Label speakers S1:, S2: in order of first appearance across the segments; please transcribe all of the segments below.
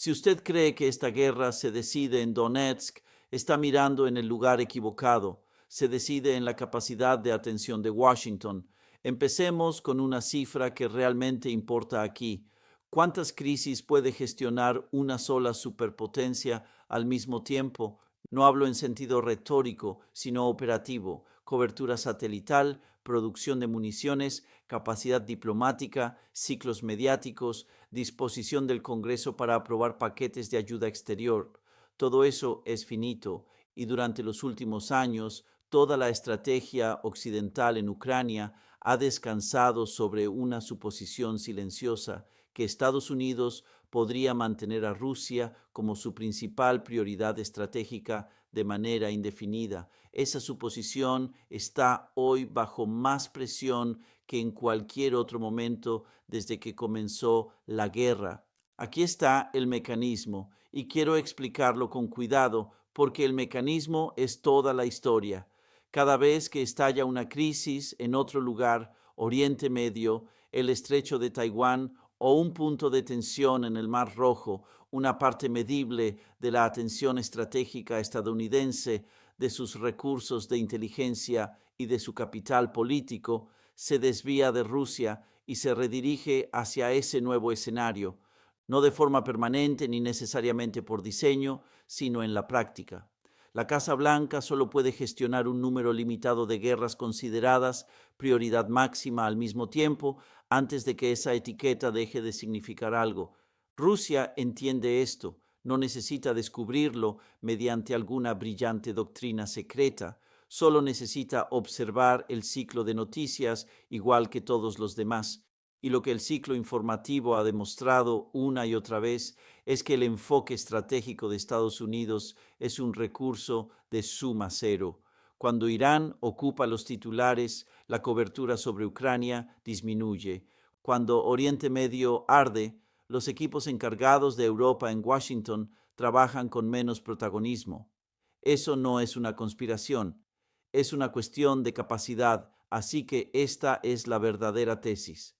S1: Si usted cree que esta guerra se decide en Donetsk, está mirando en el lugar equivocado. Se decide en la capacidad de atención de Washington. Empecemos con una cifra que realmente importa aquí. ¿Cuántas crisis puede gestionar una sola superpotencia al mismo tiempo? No hablo en sentido retórico, sino operativo. Cobertura satelital, producción de municiones, capacidad diplomática, ciclos mediáticos, disposición del Congreso para aprobar paquetes de ayuda exterior. Todo eso es finito y durante los últimos años toda la estrategia occidental en Ucrania ha descansado sobre una suposición silenciosa que Estados Unidos podría mantener a Rusia como su principal prioridad estratégica de manera indefinida. Esa suposición está hoy bajo más presión que en cualquier otro momento desde que comenzó la guerra. Aquí está el mecanismo y quiero explicarlo con cuidado porque el mecanismo es toda la historia. Cada vez que estalla una crisis en otro lugar, Oriente Medio, el estrecho de Taiwán o un punto de tensión en el Mar Rojo, una parte medible de la atención estratégica estadounidense, de sus recursos de inteligencia y de su capital político, se desvía de Rusia y se redirige hacia ese nuevo escenario, no de forma permanente ni necesariamente por diseño, sino en la práctica. La Casa Blanca solo puede gestionar un número limitado de guerras consideradas prioridad máxima al mismo tiempo antes de que esa etiqueta deje de significar algo. Rusia entiende esto, no necesita descubrirlo mediante alguna brillante doctrina secreta, solo necesita observar el ciclo de noticias igual que todos los demás. Y lo que el ciclo informativo ha demostrado una y otra vez es que el enfoque estratégico de Estados Unidos es un recurso de suma cero. Cuando Irán ocupa los titulares, la cobertura sobre Ucrania disminuye. Cuando Oriente Medio arde, los equipos encargados de Europa en Washington trabajan con menos protagonismo. Eso no es una conspiración, es una cuestión de capacidad, así que esta es la verdadera tesis.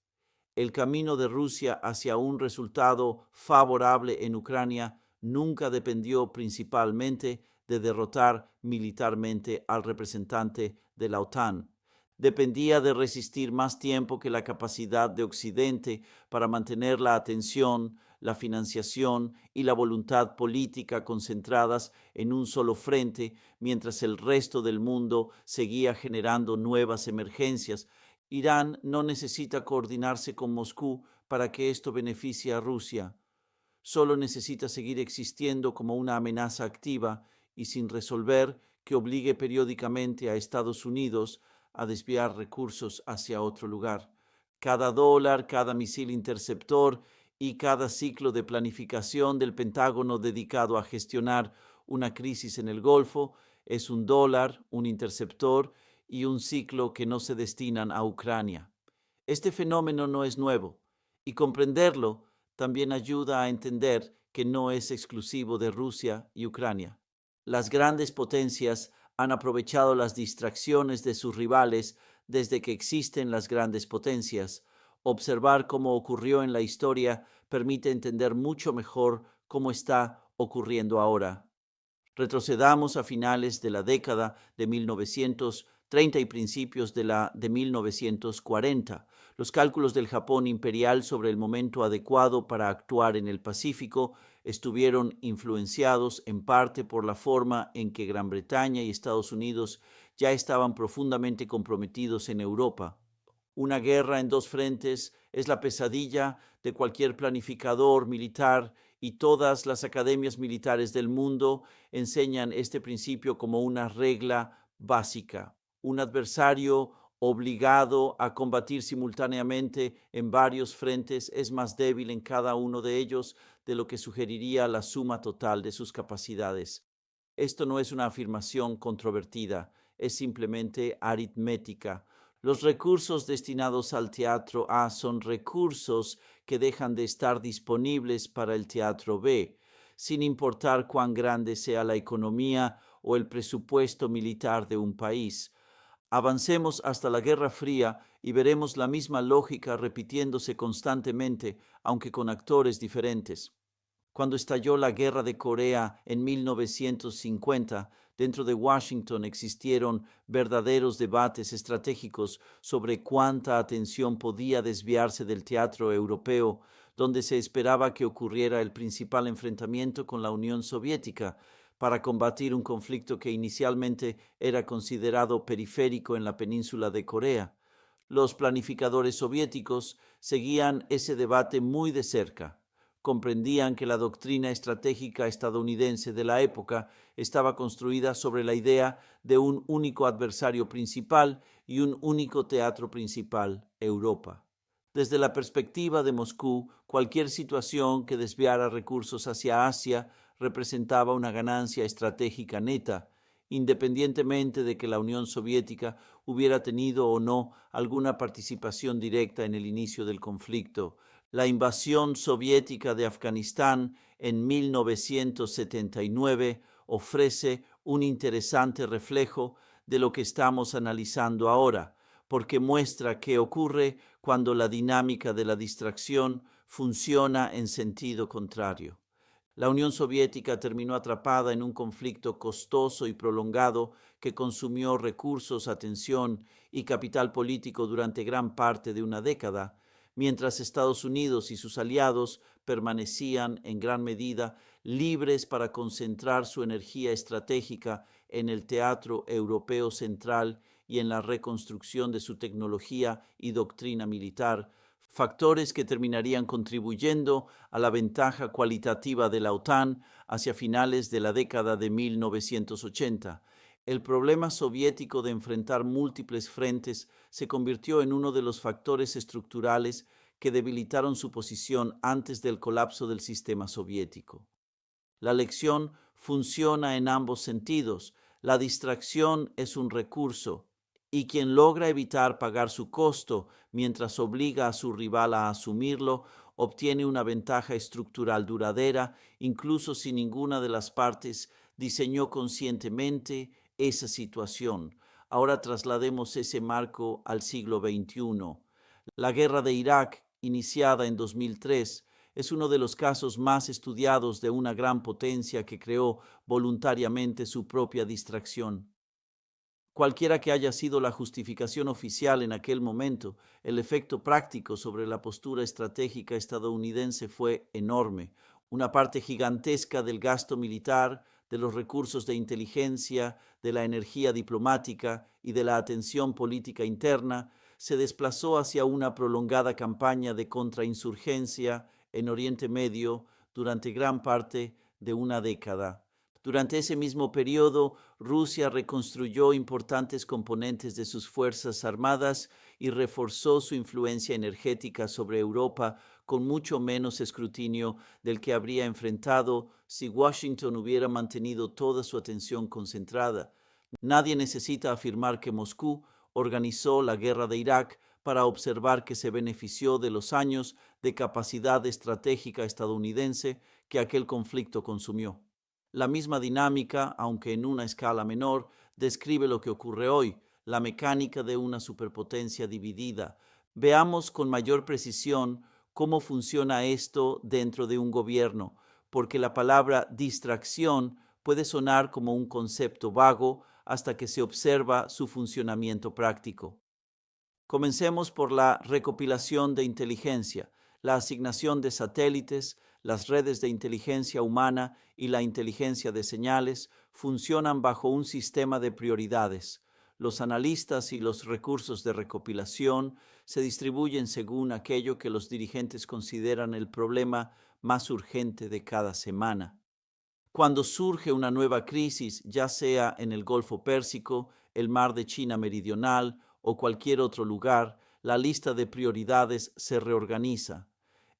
S1: El camino de Rusia hacia un resultado favorable en Ucrania nunca dependió principalmente de derrotar militarmente al representante de la OTAN. Dependía de resistir más tiempo que la capacidad de Occidente para mantener la atención, la financiación y la voluntad política concentradas en un solo frente, mientras el resto del mundo seguía generando nuevas emergencias. Irán no necesita coordinarse con Moscú para que esto beneficie a Rusia. Solo necesita seguir existiendo como una amenaza activa y sin resolver que obligue periódicamente a Estados Unidos a desviar recursos hacia otro lugar. Cada dólar, cada misil interceptor y cada ciclo de planificación del Pentágono dedicado a gestionar una crisis en el Golfo es un dólar, un interceptor y un ciclo que no se destinan a Ucrania. Este fenómeno no es nuevo y comprenderlo también ayuda a entender que no es exclusivo de Rusia y Ucrania. Las grandes potencias han aprovechado las distracciones de sus rivales desde que existen las grandes potencias. Observar cómo ocurrió en la historia permite entender mucho mejor cómo está ocurriendo ahora. Retrocedamos a finales de la década de 1930 y principios de la de 1940. Los cálculos del Japón imperial sobre el momento adecuado para actuar en el Pacífico estuvieron influenciados en parte por la forma en que Gran Bretaña y Estados Unidos ya estaban profundamente comprometidos en Europa. Una guerra en dos frentes es la pesadilla de cualquier planificador militar y todas las academias militares del mundo enseñan este principio como una regla básica. Un adversario obligado a combatir simultáneamente en varios frentes es más débil en cada uno de ellos de lo que sugeriría la suma total de sus capacidades. Esto no es una afirmación controvertida, es simplemente aritmética. Los recursos destinados al teatro A son recursos que dejan de estar disponibles para el teatro B, sin importar cuán grande sea la economía o el presupuesto militar de un país. Avancemos hasta la Guerra Fría y veremos la misma lógica repitiéndose constantemente, aunque con actores diferentes. Cuando estalló la Guerra de Corea en 1950, dentro de Washington existieron verdaderos debates estratégicos sobre cuánta atención podía desviarse del teatro europeo, donde se esperaba que ocurriera el principal enfrentamiento con la Unión Soviética para combatir un conflicto que inicialmente era considerado periférico en la península de Corea. Los planificadores soviéticos seguían ese debate muy de cerca. Comprendían que la doctrina estratégica estadounidense de la época estaba construida sobre la idea de un único adversario principal y un único teatro principal, Europa. Desde la perspectiva de Moscú, cualquier situación que desviara recursos hacia Asia representaba una ganancia estratégica neta, independientemente de que la Unión Soviética hubiera tenido o no alguna participación directa en el inicio del conflicto. La invasión soviética de Afganistán en 1979 ofrece un interesante reflejo de lo que estamos analizando ahora, porque muestra qué ocurre cuando la dinámica de la distracción funciona en sentido contrario. La Unión Soviética terminó atrapada en un conflicto costoso y prolongado que consumió recursos, atención y capital político durante gran parte de una década, mientras Estados Unidos y sus aliados permanecían en gran medida libres para concentrar su energía estratégica en el teatro europeo central y en la reconstrucción de su tecnología y doctrina militar, factores que terminarían contribuyendo a la ventaja cualitativa de la OTAN hacia finales de la década de 1980. El problema soviético de enfrentar múltiples frentes se convirtió en uno de los factores estructurales que debilitaron su posición antes del colapso del sistema soviético. La lección funciona en ambos sentidos. La distracción es un recurso y quien logra evitar pagar su costo mientras obliga a su rival a asumirlo, obtiene una ventaja estructural duradera, incluso si ninguna de las partes diseñó conscientemente esa situación. Ahora traslademos ese marco al siglo XXI. La guerra de Irak, iniciada en 2003, es uno de los casos más estudiados de una gran potencia que creó voluntariamente su propia distracción. Cualquiera que haya sido la justificación oficial en aquel momento, el efecto práctico sobre la postura estratégica estadounidense fue enorme. Una parte gigantesca del gasto militar, de los recursos de inteligencia, de la energía diplomática y de la atención política interna se desplazó hacia una prolongada campaña de contrainsurgencia en Oriente Medio durante gran parte de una década. Durante ese mismo periodo, Rusia reconstruyó importantes componentes de sus fuerzas armadas y reforzó su influencia energética sobre Europa con mucho menos escrutinio del que habría enfrentado si Washington hubiera mantenido toda su atención concentrada. Nadie necesita afirmar que Moscú organizó la guerra de Irak para observar que se benefició de los años de capacidad estratégica estadounidense que aquel conflicto consumió. La misma dinámica, aunque en una escala menor, describe lo que ocurre hoy, la mecánica de una superpotencia dividida. Veamos con mayor precisión cómo funciona esto dentro de un gobierno, porque la palabra distracción puede sonar como un concepto vago hasta que se observa su funcionamiento práctico. Comencemos por la recopilación de inteligencia, la asignación de satélites, las redes de inteligencia humana y la inteligencia de señales funcionan bajo un sistema de prioridades. Los analistas y los recursos de recopilación se distribuyen según aquello que los dirigentes consideran el problema más urgente de cada semana. Cuando surge una nueva crisis, ya sea en el Golfo Pérsico, el Mar de China Meridional o cualquier otro lugar, la lista de prioridades se reorganiza.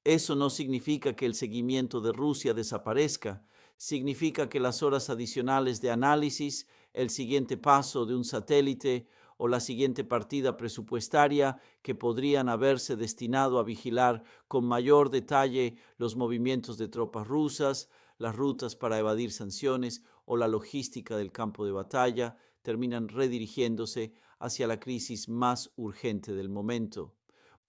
S1: Eso no significa que el seguimiento de Rusia desaparezca, significa que las horas adicionales de análisis, el siguiente paso de un satélite o la siguiente partida presupuestaria que podrían haberse destinado a vigilar con mayor detalle los movimientos de tropas rusas, las rutas para evadir sanciones o la logística del campo de batalla, terminan redirigiéndose hacia la crisis más urgente del momento.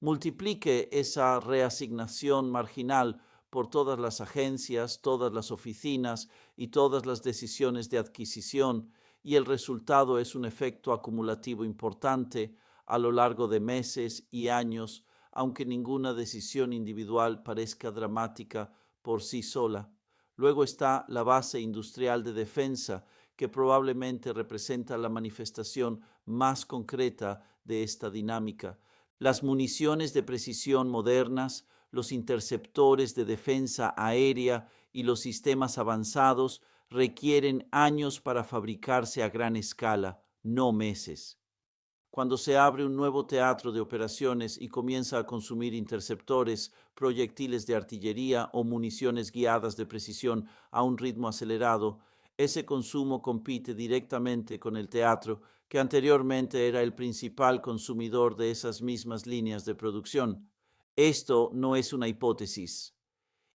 S1: Multiplique esa reasignación marginal por todas las agencias, todas las oficinas y todas las decisiones de adquisición, y el resultado es un efecto acumulativo importante a lo largo de meses y años, aunque ninguna decisión individual parezca dramática por sí sola. Luego está la base industrial de defensa, que probablemente representa la manifestación más concreta de esta dinámica. Las municiones de precisión modernas, los interceptores de defensa aérea y los sistemas avanzados requieren años para fabricarse a gran escala, no meses. Cuando se abre un nuevo teatro de operaciones y comienza a consumir interceptores, proyectiles de artillería o municiones guiadas de precisión a un ritmo acelerado, ese consumo compite directamente con el teatro, que anteriormente era el principal consumidor de esas mismas líneas de producción. Esto no es una hipótesis.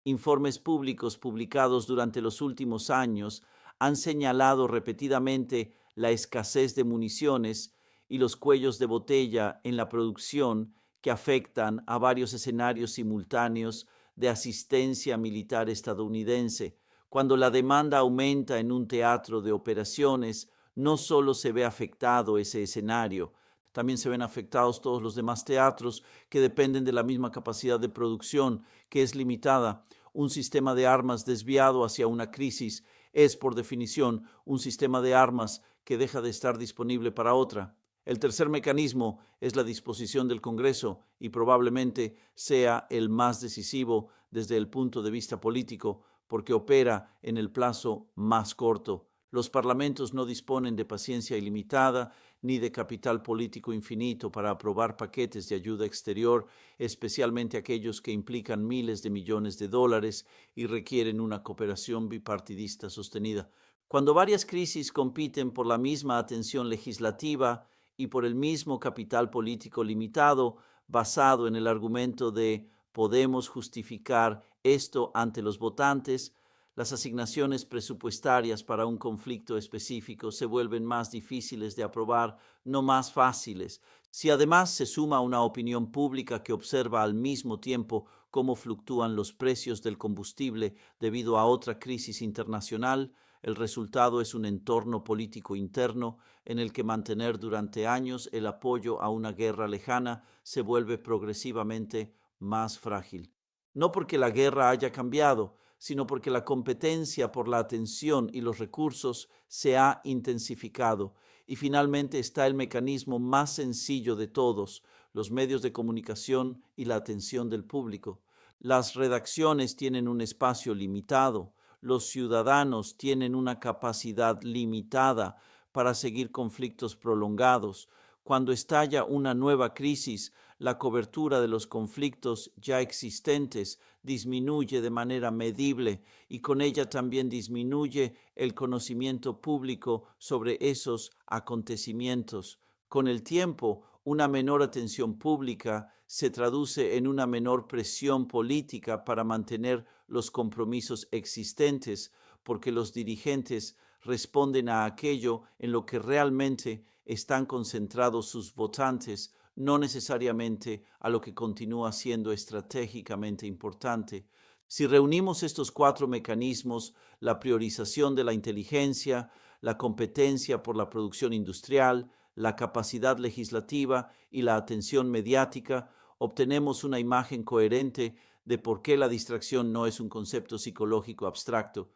S1: Informes públicos publicados durante los últimos años han señalado repetidamente la escasez de municiones y los cuellos de botella en la producción que afectan a varios escenarios simultáneos de asistencia militar estadounidense. Cuando la demanda aumenta en un teatro de operaciones, no solo se ve afectado ese escenario, también se ven afectados todos los demás teatros que dependen de la misma capacidad de producción, que es limitada. Un sistema de armas desviado hacia una crisis es, por definición, un sistema de armas que deja de estar disponible para otra. El tercer mecanismo es la disposición del Congreso y probablemente sea el más decisivo desde el punto de vista político, porque opera en el plazo más corto. Los parlamentos no disponen de paciencia ilimitada ni de capital político infinito para aprobar paquetes de ayuda exterior, especialmente aquellos que implican miles de millones de dólares y requieren una cooperación bipartidista sostenida. Cuando varias crisis compiten por la misma atención legislativa y por el mismo capital político limitado, basado en el argumento de podemos justificar esto ante los votantes, las asignaciones presupuestarias para un conflicto específico se vuelven más difíciles de aprobar, no más fáciles. Si además se suma una opinión pública que observa al mismo tiempo cómo fluctúan los precios del combustible debido a otra crisis internacional, el resultado es un entorno político interno en el que mantener durante años el apoyo a una guerra lejana se vuelve progresivamente más frágil. No porque la guerra haya cambiado, sino porque la competencia por la atención y los recursos se ha intensificado. Y finalmente está el mecanismo más sencillo de todos, los medios de comunicación y la atención del público. Las redacciones tienen un espacio limitado, los ciudadanos tienen una capacidad limitada para seguir conflictos prolongados. Cuando estalla una nueva crisis, la cobertura de los conflictos ya existentes disminuye de manera medible y con ella también disminuye el conocimiento público sobre esos acontecimientos. Con el tiempo, una menor atención pública se traduce en una menor presión política para mantener los compromisos existentes, porque los dirigentes responden a aquello en lo que realmente están concentrados sus votantes, no necesariamente a lo que continúa siendo estratégicamente importante. Si reunimos estos cuatro mecanismos, la priorización de la inteligencia, la competencia por la producción industrial, la capacidad legislativa y la atención mediática, obtenemos una imagen coherente de por qué la distracción no es un concepto psicológico abstracto.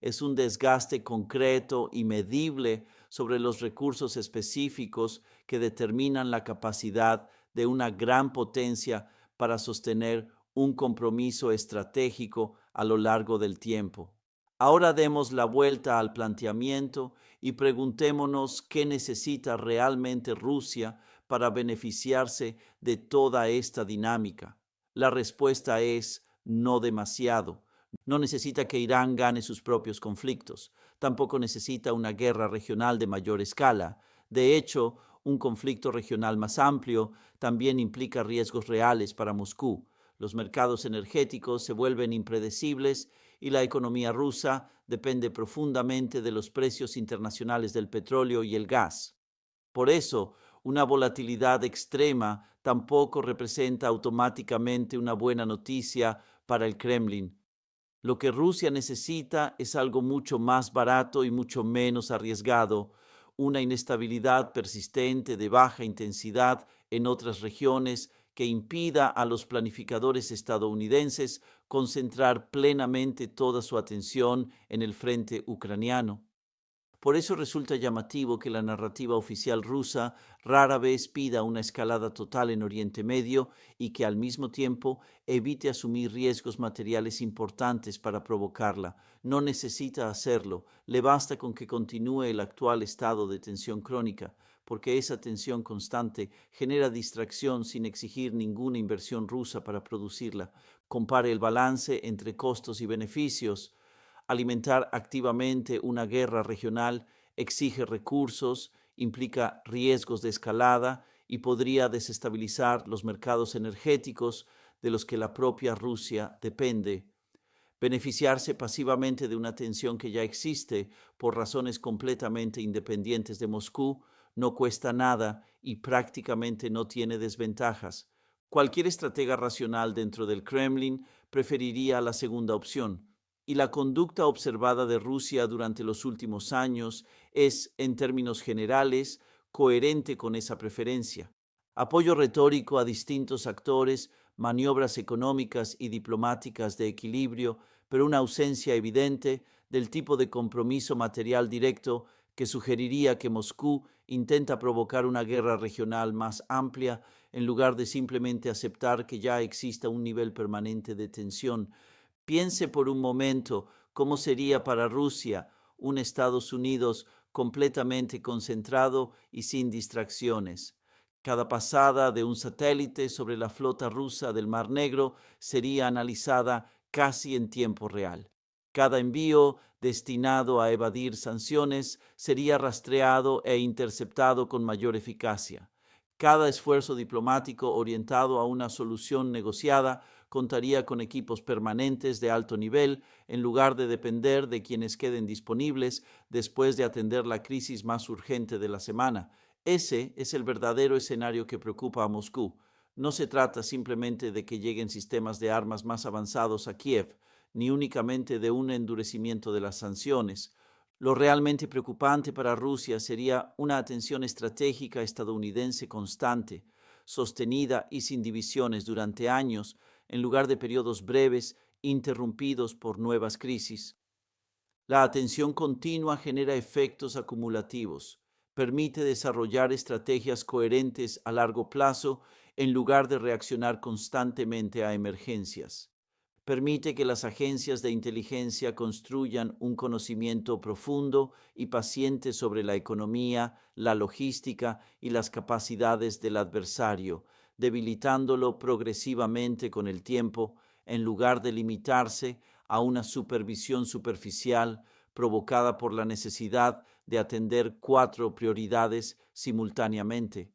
S1: Es un desgaste concreto y medible sobre los recursos específicos que determinan la capacidad de una gran potencia para sostener un compromiso estratégico a lo largo del tiempo. Ahora demos la vuelta al planteamiento y preguntémonos qué necesita realmente Rusia para beneficiarse de toda esta dinámica. La respuesta es no demasiado. No necesita que Irán gane sus propios conflictos. Tampoco necesita una guerra regional de mayor escala. De hecho, un conflicto regional más amplio también implica riesgos reales para Moscú. Los mercados energéticos se vuelven impredecibles y la economía rusa depende profundamente de los precios internacionales del petróleo y el gas. Por eso, una volatilidad extrema tampoco representa automáticamente una buena noticia para el Kremlin. Lo que Rusia necesita es algo mucho más barato y mucho menos arriesgado, una inestabilidad persistente de baja intensidad en otras regiones que impida a los planificadores estadounidenses concentrar plenamente toda su atención en el frente ucraniano. Por eso resulta llamativo que la narrativa oficial rusa rara vez pida una escalada total en Oriente Medio y que al mismo tiempo evite asumir riesgos materiales importantes para provocarla. No necesita hacerlo, le basta con que continúe el actual estado de tensión crónica, porque esa tensión constante genera distracción sin exigir ninguna inversión rusa para producirla. Compare el balance entre costos y beneficios. Alimentar activamente una guerra regional exige recursos, implica riesgos de escalada y podría desestabilizar los mercados energéticos de los que la propia Rusia depende. Beneficiarse pasivamente de una tensión que ya existe por razones completamente independientes de Moscú no cuesta nada y prácticamente no tiene desventajas. Cualquier estratega racional dentro del Kremlin preferiría la segunda opción, y la conducta observada de Rusia durante los últimos años es, en términos generales, coherente con esa preferencia. Apoyo retórico a distintos actores, maniobras económicas y diplomáticas de equilibrio, pero una ausencia evidente del tipo de compromiso material directo que sugeriría que Moscú intenta provocar una guerra regional más amplia en lugar de simplemente aceptar que ya exista un nivel permanente de tensión. Piense por un momento cómo sería para Rusia un Estados Unidos completamente concentrado y sin distracciones. Cada pasada de un satélite sobre la flota rusa del Mar Negro sería analizada casi en tiempo real. Cada envío destinado a evadir sanciones sería rastreado e interceptado con mayor eficacia. Cada esfuerzo diplomático orientado a una solución negociada contaría con equipos permanentes de alto nivel en lugar de depender de quienes queden disponibles después de atender la crisis más urgente de la semana. Ese es el verdadero escenario que preocupa a Moscú. No se trata simplemente de que lleguen sistemas de armas más avanzados a Kiev, ni únicamente de un endurecimiento de las sanciones. Lo realmente preocupante para Rusia sería una atención estratégica estadounidense constante, sostenida y sin divisiones durante años, en lugar de periodos breves interrumpidos por nuevas crisis. La atención continua genera efectos acumulativos, permite desarrollar estrategias coherentes a largo plazo en lugar de reaccionar constantemente a emergencias. Permite que las agencias de inteligencia construyan un conocimiento profundo y paciente sobre la economía, la logística y las capacidades del adversario, debilitándolo progresivamente con el tiempo, en lugar de limitarse a una supervisión superficial provocada por la necesidad de atender 4 prioridades simultáneamente.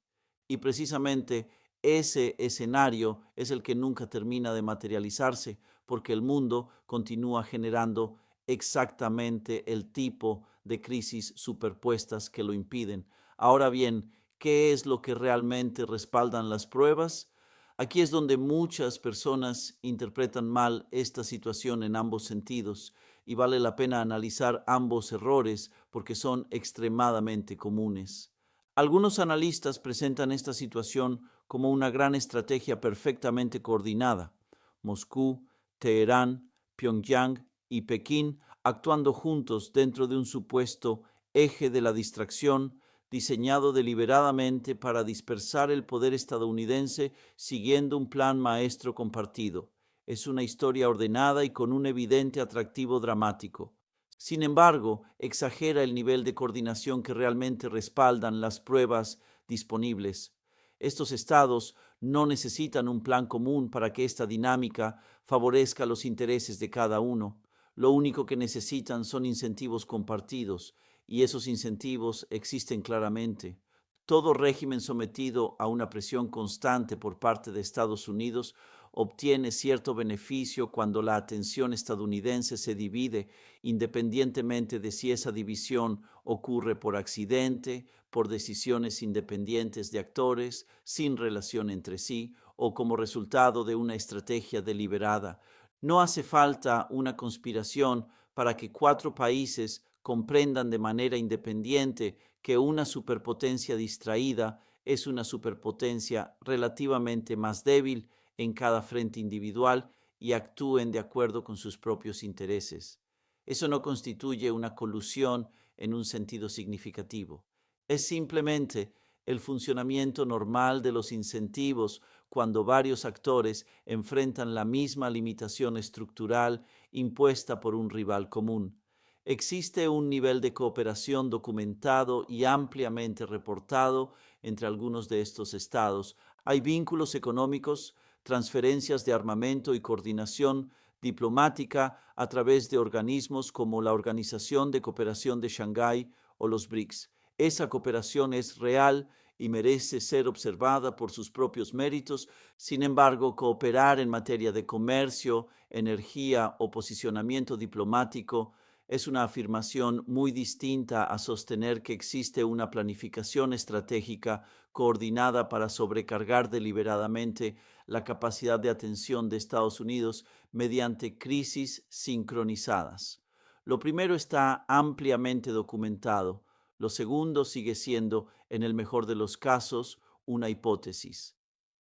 S1: Y precisamente ese escenario es el que nunca termina de materializarse, porque el mundo continúa generando exactamente el tipo de crisis superpuestas que lo impiden. Ahora bien, ¿qué es lo que realmente respaldan las pruebas? Aquí es donde muchas personas interpretan mal esta situación en ambos sentidos y vale la pena analizar ambos errores porque son extremadamente comunes. Algunos analistas presentan esta situación como una gran estrategia perfectamente coordinada. Moscú, Teherán, Pyongyang y Pekín actuando juntos dentro de un supuesto eje de la distracción diseñado deliberadamente para dispersar el poder estadounidense siguiendo un plan maestro compartido. Es una historia ordenada y con un evidente atractivo dramático. Sin embargo, exagera el nivel de coordinación que realmente respaldan las pruebas disponibles. Estos estados no necesitan un plan común para que esta dinámica favorezca los intereses de cada uno. Lo único que necesitan son incentivos compartidos, y esos incentivos existen claramente. Todo régimen sometido a una presión constante por parte de Estados Unidos obtiene cierto beneficio cuando la atención estadounidense se divide, independientemente de si esa división ocurre por accidente, por decisiones independientes de actores, sin relación entre sí, o como resultado de una estrategia deliberada. No hace falta una conspiración para que cuatro países comprendan de manera independiente que una superpotencia distraída es una superpotencia relativamente más débil en cada frente individual y actúen de acuerdo con sus propios intereses. Eso no constituye una colusión en un sentido significativo. Es simplemente el funcionamiento normal de los incentivos cuando varios actores enfrentan la misma limitación estructural impuesta por un rival común. Existe un nivel de cooperación documentado y ampliamente reportado entre algunos de estos estados. Hay vínculos económicos, transferencias de armamento y coordinación diplomática a través de organismos como la Organización de Cooperación de Shanghái o los BRICS. Esa cooperación es real y merece ser observada por sus propios méritos. Sin embargo, cooperar en materia de comercio, energía o posicionamiento diplomático es una afirmación muy distinta a sostener que existe una planificación estratégica coordinada para sobrecargar deliberadamente la capacidad de atención de Estados Unidos mediante crisis sincronizadas. Lo primero está ampliamente documentado. Lo segundo sigue siendo, en el mejor de los casos, una hipótesis.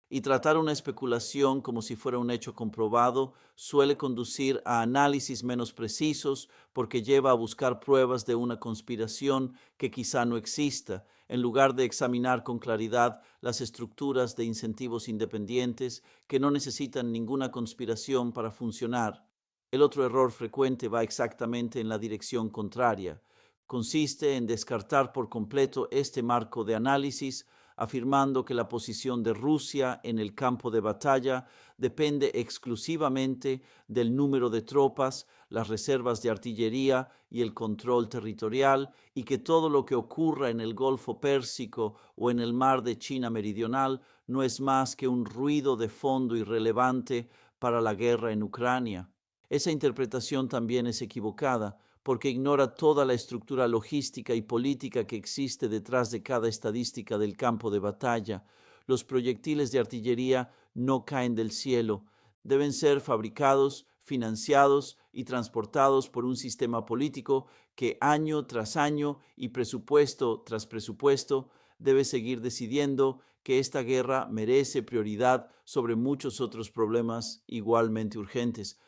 S1: Y tratar una especulación como si fuera un hecho comprobado suele conducir a análisis menos precisos porque lleva a buscar pruebas de una conspiración que quizá no exista, en lugar de examinar con claridad las estructuras de incentivos independientes que no necesitan ninguna conspiración para funcionar. El otro error frecuente va exactamente en la dirección contraria. Consiste en descartar por completo este marco de análisis, afirmando que la posición de Rusia en el campo de batalla depende exclusivamente del número de tropas, las reservas de artillería y el control territorial, y que todo lo que ocurra en el Golfo Pérsico o en el mar de China Meridional no es más que un ruido de fondo irrelevante para la guerra en Ucrania. Esa interpretación también es equivocada, porque ignora toda la estructura logística y política que existe detrás de cada estadística del campo de batalla. Los proyectiles de artillería no caen del cielo, deben ser fabricados, financiados y transportados por un sistema político que año tras año y presupuesto tras presupuesto debe seguir decidiendo que esta guerra merece prioridad sobre muchos otros problemas igualmente urgentes.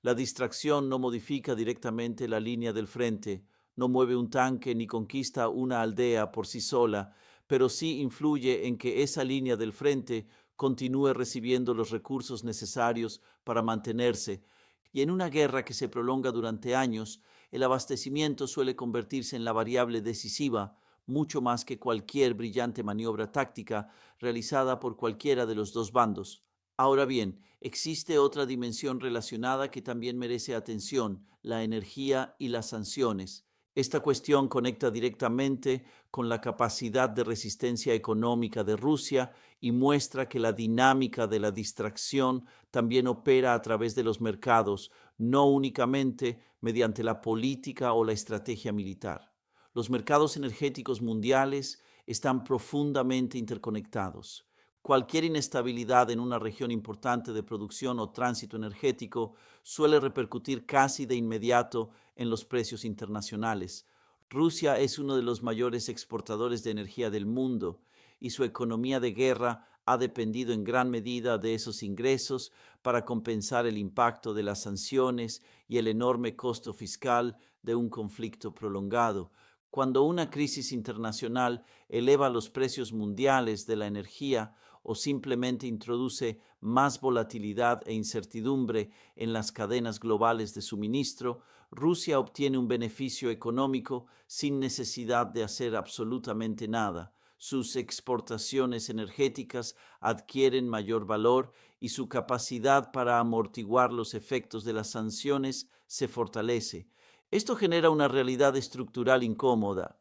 S1: La distracción no modifica directamente la línea del frente, no mueve un tanque ni conquista una aldea por sí sola, pero sí influye en que esa línea del frente continúe recibiendo los recursos necesarios para mantenerse. Y en una guerra que se prolonga durante años, el abastecimiento suele convertirse en la variable decisiva, mucho más que cualquier brillante maniobra táctica realizada por cualquiera de los dos bandos. Ahora bien, existe otra dimensión relacionada que también merece atención: la energía y las sanciones. Esta cuestión conecta directamente con la capacidad de resistencia económica de Rusia y muestra que la dinámica de la distracción también opera a través de los mercados, no únicamente mediante la política o la estrategia militar. Los mercados energéticos mundiales están profundamente interconectados. Cualquier inestabilidad en una región importante de producción o tránsito energético suele repercutir casi de inmediato en los precios internacionales. Rusia es uno de los mayores exportadores de energía del mundo y su economía de guerra ha dependido en gran medida de esos ingresos para compensar el impacto de las sanciones y el enorme costo fiscal de un conflicto prolongado. Cuando una crisis internacional eleva los precios mundiales de la energía o simplemente introduce más volatilidad e incertidumbre en las cadenas globales de suministro, Rusia obtiene un beneficio económico sin necesidad de hacer absolutamente nada. Sus exportaciones energéticas adquieren mayor valor y su capacidad para amortiguar los efectos de las sanciones se fortalece. Esto genera una realidad estructural incómoda.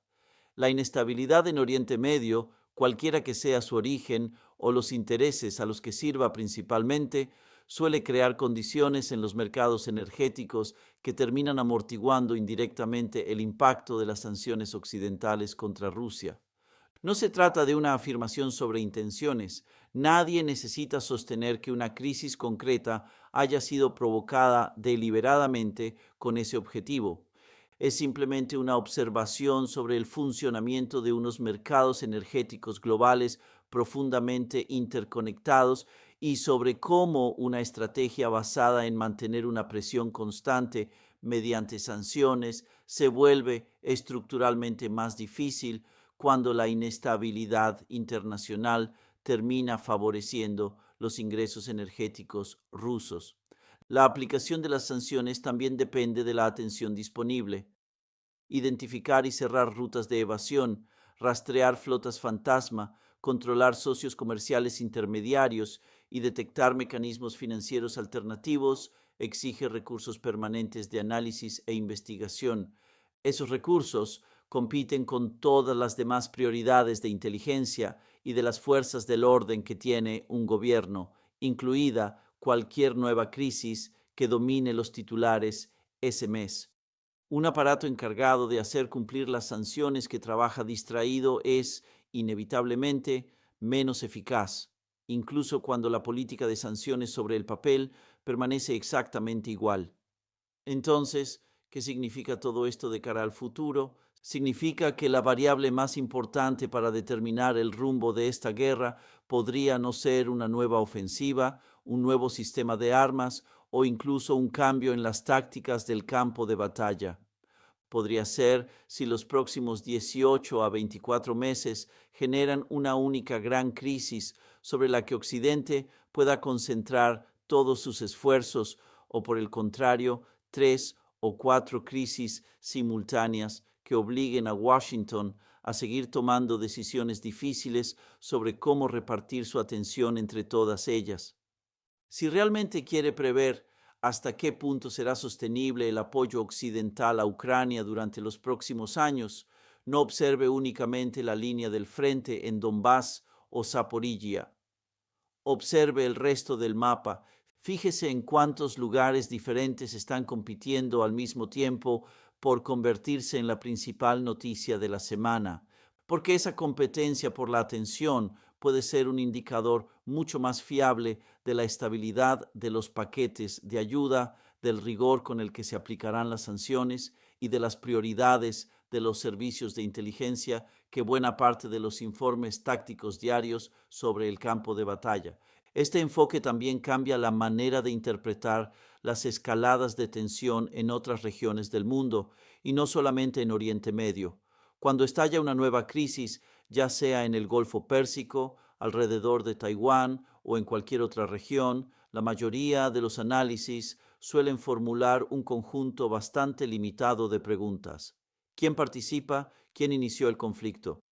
S1: La inestabilidad en Oriente Medio, cualquiera que sea su origen o los intereses a los que sirva principalmente, suele crear condiciones en los mercados energéticos que terminan amortiguando indirectamente el impacto de las sanciones occidentales contra Rusia. No se trata de una afirmación sobre intenciones. Nadie necesita sostener que una crisis concreta haya sido provocada deliberadamente con ese objetivo. Es simplemente una observación sobre el funcionamiento de unos mercados energéticos globales profundamente interconectados y sobre cómo una estrategia basada en mantener una presión constante mediante sanciones se vuelve estructuralmente más difícil cuando la inestabilidad internacional termina favoreciendo los ingresos energéticos rusos. La aplicación de las sanciones también depende de la atención disponible. Identificar y cerrar rutas de evasión, rastrear flotas fantasma, controlar socios comerciales intermediarios y detectar mecanismos financieros alternativos exige recursos permanentes de análisis e investigación. Esos recursos compiten con todas las demás prioridades de inteligencia y de las fuerzas del orden que tiene un gobierno, incluida cualquier nueva crisis que domine los titulares ese mes. Un aparato encargado de hacer cumplir las sanciones que trabaja distraído es, inevitablemente, menos eficaz, incluso cuando la política de sanciones sobre el papel permanece exactamente igual. Entonces, ¿qué significa todo esto de cara al futuro? Significa que la variable más importante para determinar el rumbo de esta guerra podría no ser una nueva ofensiva, un nuevo sistema de armas o incluso un cambio en las tácticas del campo de batalla. Podría ser si los próximos 18 a 24 meses generan una única gran crisis sobre la que Occidente pueda concentrar todos sus esfuerzos, o por el contrario, 3 o 4 crisis simultáneas que obliguen a Washington a seguir tomando decisiones difíciles sobre cómo repartir su atención entre todas ellas. Si realmente quiere prever hasta qué punto será sostenible el apoyo occidental a Ucrania durante los próximos años, no observe únicamente la línea del frente en Donbass o Zaporizhia. Observe el resto del mapa. Fíjese en cuántos lugares diferentes están compitiendo al mismo tiempo por convertirse en la principal noticia de la semana, porque esa competencia por la atención puede ser un indicador mucho más fiable de la estabilidad de los paquetes de ayuda, del rigor con el que se aplicarán las sanciones y de las prioridades de los servicios de inteligencia que buena parte de los informes tácticos diarios sobre el campo de batalla. Este enfoque también cambia la manera de interpretar las escaladas de tensión en otras regiones del mundo, y no solamente en Oriente Medio. Cuando estalla una nueva crisis, ya sea en el Golfo Pérsico, alrededor de Taiwán o en cualquier otra región, la mayoría de los análisis suelen formular un conjunto bastante limitado de preguntas. ¿Quién participa? ¿Quién inició el conflicto?